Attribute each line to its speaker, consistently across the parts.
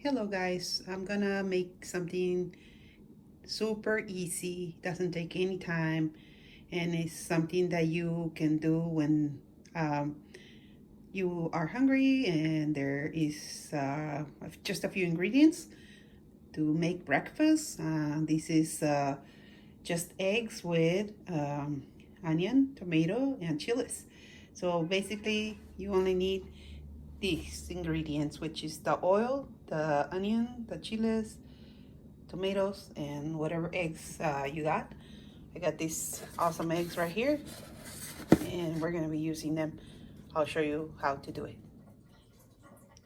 Speaker 1: Hello guys, I'm gonna make something super easy, doesn't take any time, and it's something that you can do when um, you are hungry and there is just a few ingredients to make breakfast. This is just eggs with onion, tomato, and chilies. So basically you only need these ingredients, which is the oil, the onion, the chilies, tomatoes, and whatever eggs you got. I got these awesome eggs right here, and we're gonna be using them. I'll show you how to do it.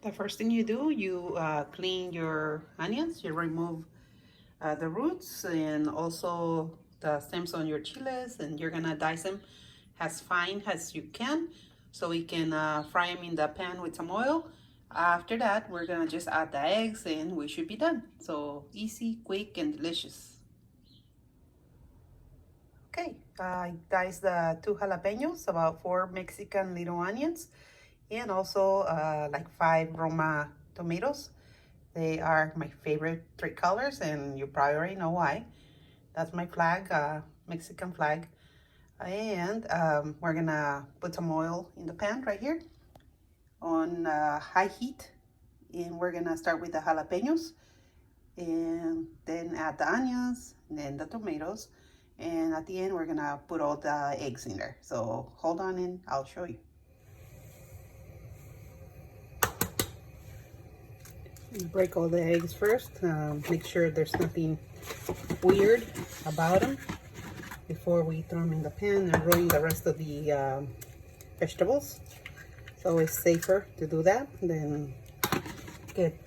Speaker 1: The first thing you do, you clean your onions. You remove the roots and also the stems on your chiles, and you're gonna dice them as fine as you can so we can fry them in the pan with some oil. After that, we're gonna just add the eggs and we should be done. So easy, quick, and delicious. Okay, I diced the 2 jalapenos, about 4 Mexican little onions, and also like 5 Roma tomatoes. They are my favorite 3 colors, and you probably already know why. That's my flag, Mexican flag. And we're gonna put some oil in the pan right here on high heat. And we're gonna start with the jalapenos and then add the onions, and then the tomatoes. And at the end, we're gonna put all the eggs in there. So hold on and I'll show you. Break all the eggs first. Make sure there's nothing weird about them before we throw them in the pan and ruin the rest of the vegetables. It's always safer to do that than get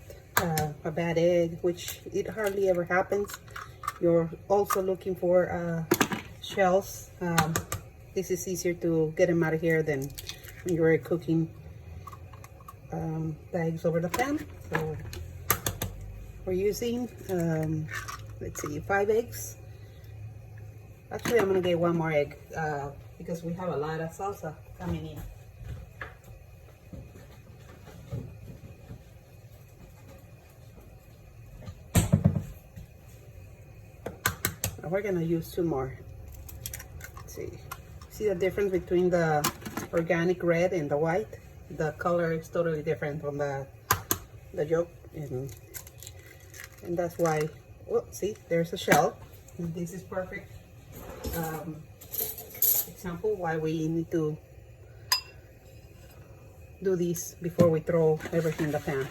Speaker 1: a bad egg, which it hardly ever happens. You're also looking for shells. This is easier to get them out of here than when you're cooking the eggs over the pan. So we're using, let's see, 5 eggs. Actually, I'm gonna get 1 more egg because we have a lot of salsa coming in. We're gonna use 2 more. Let's see the difference between the organic red and the white? The color is totally different from the yolk, and that's why. Oh, see, there's a shell. And this is perfect example why we need to do this before we throw everything in the pan.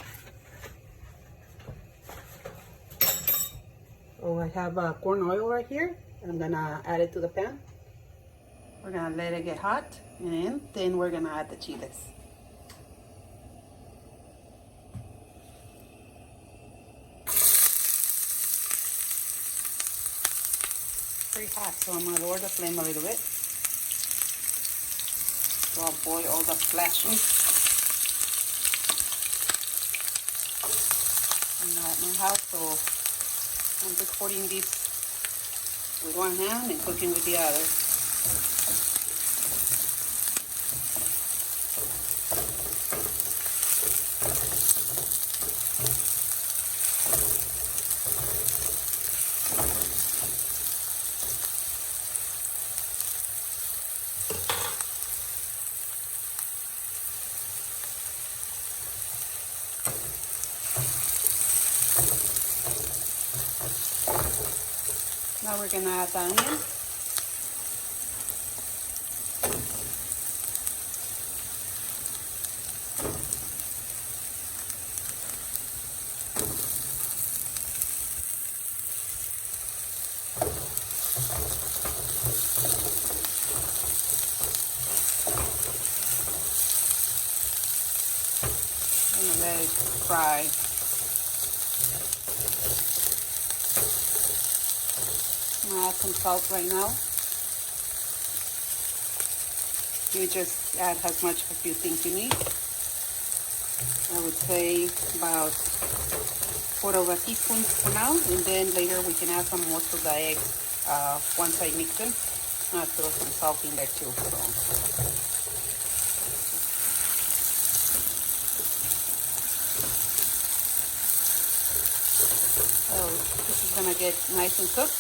Speaker 1: So I have corn oil right here. I'm gonna add it to the pan. We're gonna let it get hot, and then we're gonna add the chiles. Very hot, so I'm gonna lower the flame a little bit to avoid all the flashing. I'm not at my house, so I'm recording this with one hand and cooking with the other. Now we're gonna add the onion. And let it fry. I'm gonna add some salt right now. You just add as much as you think you need. I would say about 1/4 teaspoon for now, and then later we can add some more to the eggs once I mix them. I'm gonna throw some salt in there too. So. gonna get nice and cooked.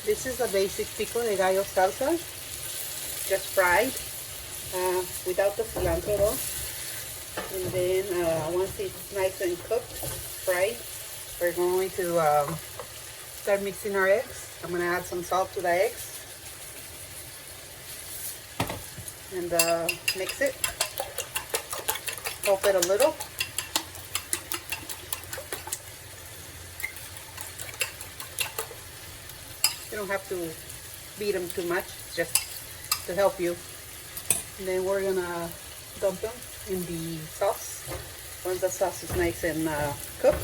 Speaker 1: This is a basic pico de gallo salsa, just fried, without the cilantro though. And then once it's nice and cooked, fried, we're going to start mixing our eggs. I'm gonna add some salt to the eggs and mix it. Help it a little. You don't have to beat them too much, just to help you. And then we're gonna dump them in the sauce once the sauce is nice and cooked.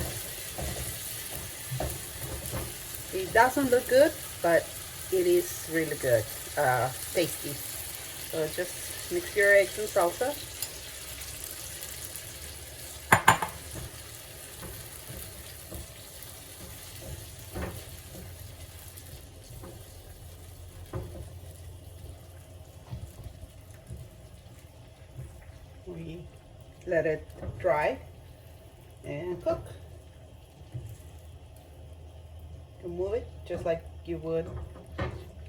Speaker 1: It doesn't look good, but it is really good, tasty. So just mix your eggs and salsa. We let it dry and cook. Remove it just like you would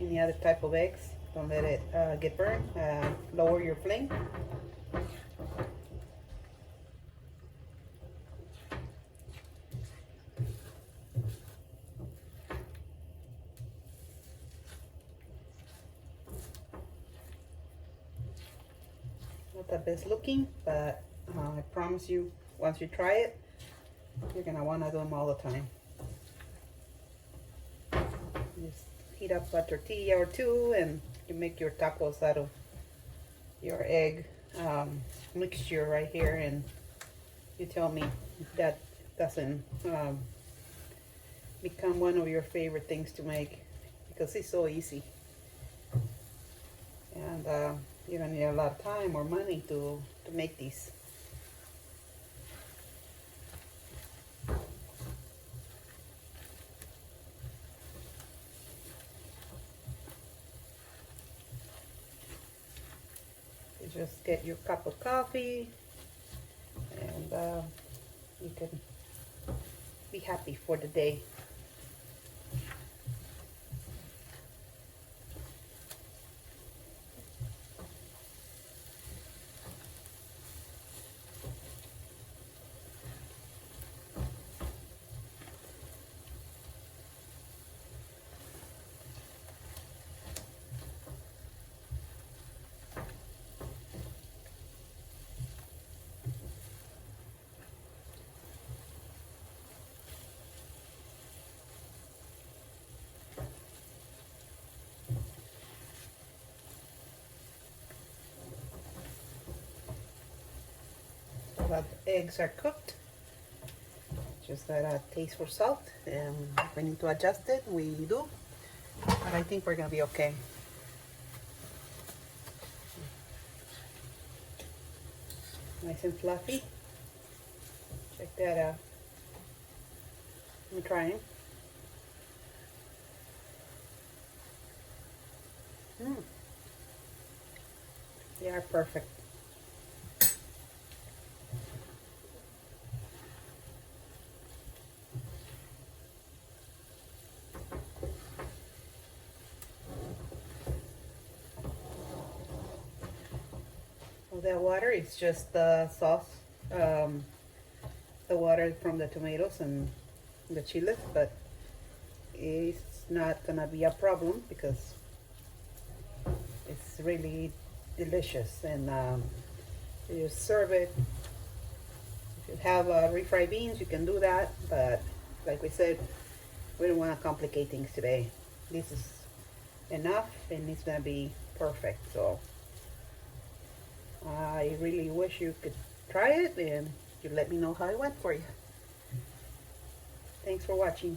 Speaker 1: any other type of eggs. Don't let it get burned. Lower your flame. Not the best looking, but I promise you, once you try it, you're gonna want to do them all the time. Just heat up a tortilla or two and you make your tacos out of your egg mixture right here, and you tell me if that doesn't become one of your favorite things to make, because it's so easy. And you don't need a lot of time or money to make these. You just get your cup of coffee and you can be happy for the day. The eggs are cooked. Just got a taste for salt, and if we need to adjust it, we do. But I think we're gonna be okay. Nice and fluffy. Check that out. I'm trying. They are perfect. That water is just the sauce, the water from the tomatoes and the chiles, but it's not gonna be a problem because it's really delicious. And you serve it. If you have refried beans, you can do that, but like we said, we don't want to complicate things today. This is enough and it's gonna be perfect. So I really wish you could try it and you let me know how it went for you. Thanks for watching.